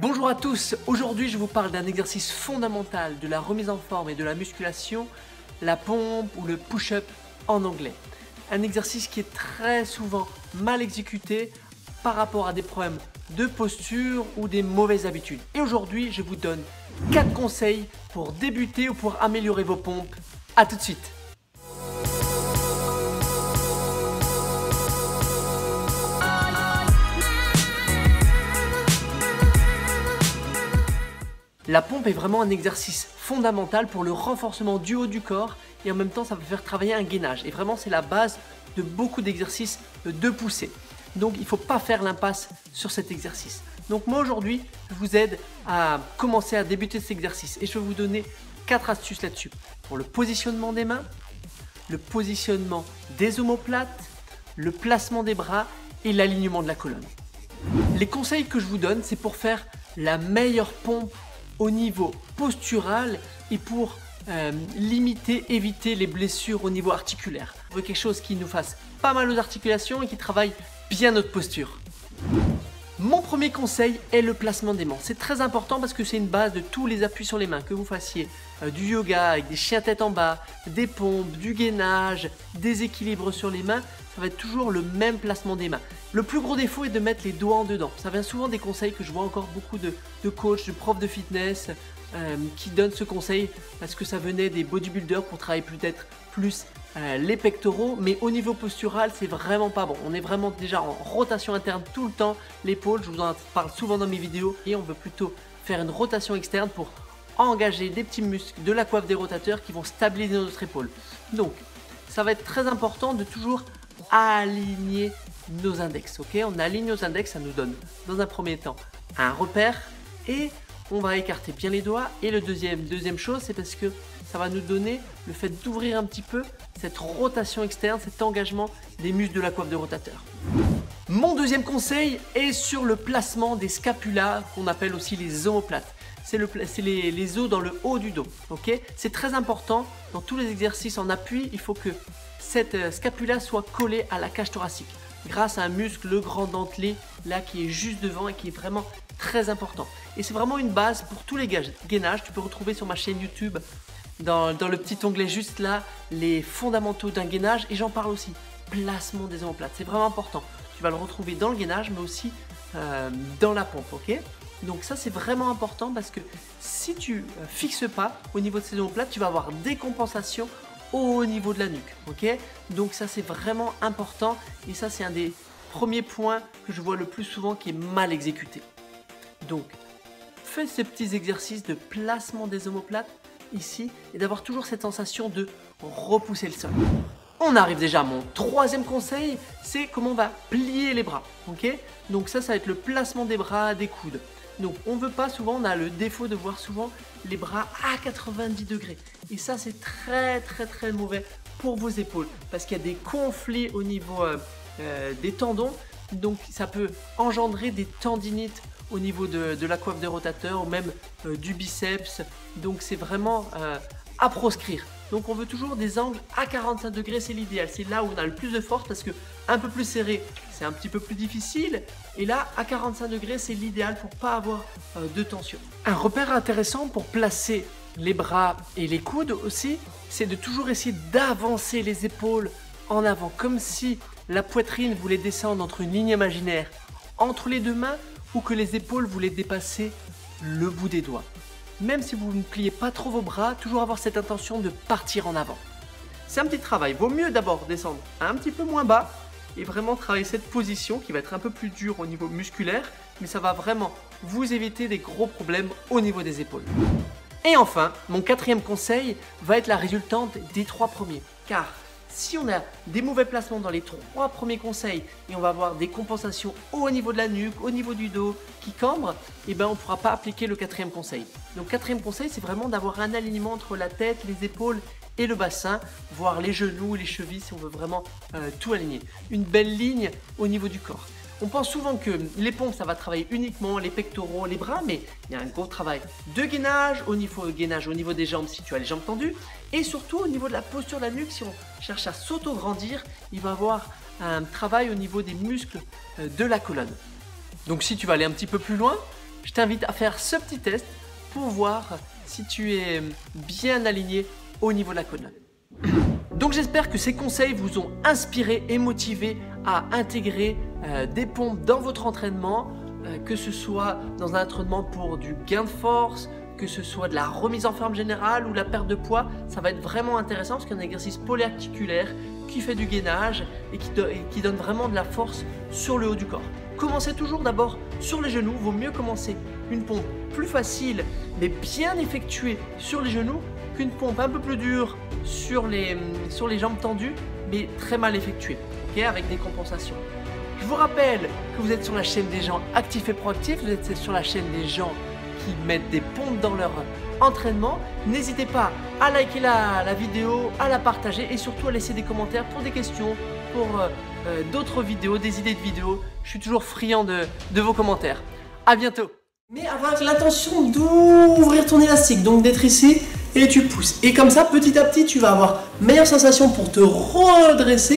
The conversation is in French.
Bonjour à tous, aujourd'hui je vous parle d'un exercice fondamental de la remise en forme et de la musculation, la pompe ou le push-up en anglais. Un exercice qui est très souvent mal exécuté par rapport à des problèmes de posture ou des mauvaises habitudes. Et aujourd'hui je vous donne 4 conseils pour débuter ou pour améliorer vos pompes. A tout de suite. La pompe est vraiment un exercice fondamental pour le renforcement du haut du corps et en même temps ça va faire travailler un gainage. Et vraiment c'est la base de beaucoup d'exercices de poussée. Donc il ne faut pas faire l'impasse sur cet exercice. Donc moi aujourd'hui je vous aide à commencer à débuter cet exercice et je vais vous donner 4 astuces là-dessus. Pour le positionnement des mains, le positionnement des omoplates, le placement des bras et l'alignement de la colonne. Les conseils que je vous donne c'est pour faire la meilleure pompe au niveau postural et pour éviter les blessures au niveau articulaire. On veut quelque chose qui nous fasse pas mal aux articulations et qui travaille bien notre posture. Mon premier conseil est le placement des mains. C'est très important parce que c'est une base de tous les appuis sur les mains. Que vous fassiez du yoga avec des chiens tête en bas, des pompes, du gainage, des équilibres sur les mains, ça va être toujours le même placement des mains. Le plus gros défaut est de mettre les doigts en dedans. Ça vient souvent des conseils que je vois encore beaucoup de coachs, de profs de fitness qui donnent ce conseil parce que ça venait des bodybuilders pour travailler peut-être plus les pectoraux, mais au niveau postural c'est vraiment pas bon. On est vraiment déjà en rotation interne tout le temps, l'épaule, je vous en parle souvent dans mes vidéos, et on veut plutôt faire une rotation externe pour engager des petits muscles de la coiffe des rotateurs qui vont stabiliser notre épaule. Donc ça va être très important de toujours aligner nos index, ok? On aligne nos index, ça nous donne dans un premier temps un repère et on va écarter bien les doigts. Et le deuxième chose, c'est parce que ça va nous donner le fait d'ouvrir un petit peu cette rotation externe, cet engagement des muscles de la coiffe de rotateur. Mon deuxième conseil est sur le placement des scapulas, qu'on appelle aussi les omoplates. C'est les os dans le haut du dos. Okay, c'est très important dans tous les exercices en appui. Il faut que cette scapula soit collée à la cage thoracique grâce à un muscle, le grand dentelé, là qui est juste devant et qui est vraiment très important. Et c'est vraiment une base pour tous les gainages. Tu peux retrouver sur ma chaîne YouTube dans le petit onglet juste là les fondamentaux d'un gainage, et j'en parle aussi. Placement des omoplates, c'est vraiment important. Tu vas le retrouver dans le gainage mais aussi dans la pompe, ok? Donc ça c'est vraiment important parce que si tu fixes pas au niveau de ces omoplates, tu vas avoir des compensations au niveau de la nuque, ok? Donc ça c'est vraiment important et ça c'est un des premiers points que je vois le plus souvent qui est mal exécuté. Donc fais ces petits exercices de placement des omoplates ici et d'avoir toujours cette sensation de repousser le sol. On arrive déjà à mon troisième conseil, c'est comment on va plier les bras, ok? Donc ça va être le placement des bras, des coudes. Donc on veut pas, souvent on a le défaut de voir souvent les bras à 90 degrés et ça c'est très mauvais pour vos épaules parce qu'il y a des conflits au niveau des tendons, donc ça peut engendrer des tendinites au niveau de la coiffe des rotateurs ou même du biceps, donc c'est vraiment à proscrire. Donc on veut toujours des angles à 45 degrés, c'est l'idéal, c'est là où on a le plus de force parce que un peu plus serré c'est un petit peu plus difficile, et là à 45 degrés c'est l'idéal pour pas avoir de tension. Un repère intéressant pour placer les bras et les coudes aussi, c'est de toujours essayer d'avancer les épaules en avant, comme si la poitrine voulait descendre entre une ligne imaginaire entre les deux mains ou que les épaules voulaient dépasser le bout des doigts. Même si vous ne pliez pas trop vos bras, toujours avoir cette intention de partir en avant. C'est un petit travail, vaut mieux d'abord descendre un petit peu moins bas et vraiment travailler cette position qui va être un peu plus dure au niveau musculaire, mais ça va vraiment vous éviter des gros problèmes au niveau des épaules. Et enfin, mon quatrième conseil va être la résultante des 3 premiers, car si on a des mauvais placements dans les 3 premiers conseils et on va avoir des compensations au niveau de la nuque, au niveau du dos qui cambrent, et ben on ne pourra pas appliquer le 4e conseil. Donc 4e conseil, c'est vraiment d'avoir un alignement entre la tête, les épaules et le bassin, voire les genoux et les chevilles si on veut vraiment tout aligner. Une belle ligne au niveau du corps. On pense souvent que les pompes, ça va travailler uniquement les pectoraux, les bras, mais il y a un gros travail de gainage au niveau des jambes si tu as les jambes tendues, et surtout au niveau de la posture de la nuque. Si on cherche à s'auto-grandir, il va y avoir un travail au niveau des muscles de la colonne. Donc si tu vas aller un petit peu plus loin, je t'invite à faire ce petit test pour voir si tu es bien aligné au niveau de la colonne. Donc j'espère que ces conseils vous ont inspiré et motivé à intégrer des pompes dans votre entraînement, que ce soit dans un entraînement pour du gain de force, que ce soit de la remise en forme générale ou la perte de poids. Ça va être vraiment intéressant parce qu'il y a un exercice polyarticulaire qui fait du gainage et qui donne vraiment de la force sur le haut du corps. Commencez toujours d'abord sur les genoux. Vaut mieux commencer une pompe plus facile mais bien effectuée sur les genoux qu'une pompe un peu plus dure sur les jambes tendues mais très mal effectuée, okay, avec des compensations. Je vous rappelle que vous êtes sur la chaîne des gens actifs et proactifs, vous êtes sur la chaîne des gens qui mettent des pompes dans leur entraînement. N'hésitez pas à liker la vidéo, à la partager et surtout à laisser des commentaires pour des questions, pour d'autres vidéos, des idées de vidéos. Je suis toujours friand de vos commentaires. À bientôt. Mais avec l'intention d'ouvrir ton élastique, donc d'être ici et tu pousses. Et comme ça, petit à petit, tu vas avoir meilleure sensation pour te redresser.